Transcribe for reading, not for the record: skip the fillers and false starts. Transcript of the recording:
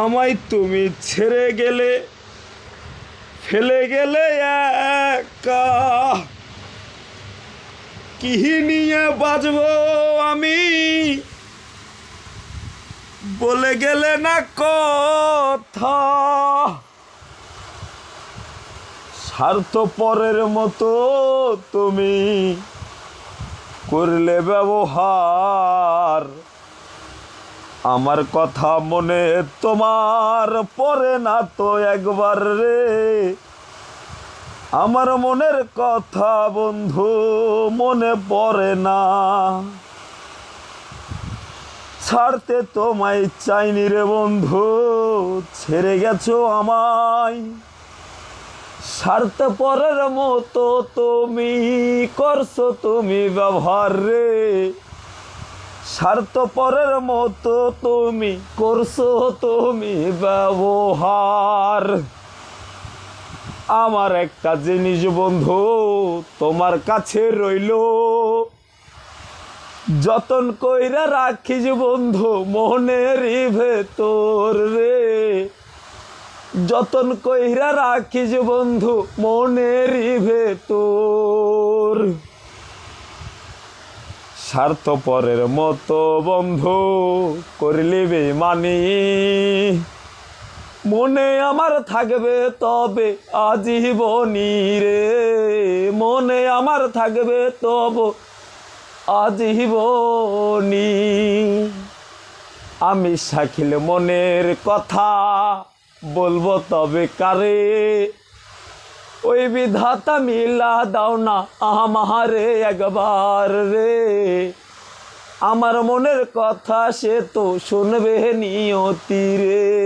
আমায় তুমি ছেড়ে গেলে, ফেলে গেলে একা। কি নিয়ে বাঁচবো আমি, বলে গেলে না কথা। স্বার্থপরের মতো তুমি করলে ব্যবহার। আমার কথা মনে তোমার পড়ে না তো একবার রে। আমার মনের কথা বন্ধু মনে পড়ে না। ছাড়তে তোমায় চাইনি রে বন্ধু, ছেড়ে গেছো আমায়। স্বার্থপরের মতো তুমি করছো তুমি ব্যবহার রে। স্বার্থপরের মতো তুমি করছো তুমি ব্যবহার। আমার একটা জিনিস বন্ধু তোমার কাছে রইল, যতন কইরা রাখিস বন্ধু মনের ভেতর রে। যতন কইরা রাখিস বন্ধু মনের ভেতর। স্বার্থপরের মতো বন্ধু করলি বেমানি, মনে আমার থাকবে তবে আজীবনী রে। মনে আমার থাকবে তবে আজীবনী। আমি শাকিল মনের কথা বলবো তবে কারে। ওই বিধাতা মিলা দাও না আমারে একবার রে। আমার মনের কথা সে তো শুনবে নিয়তি রে।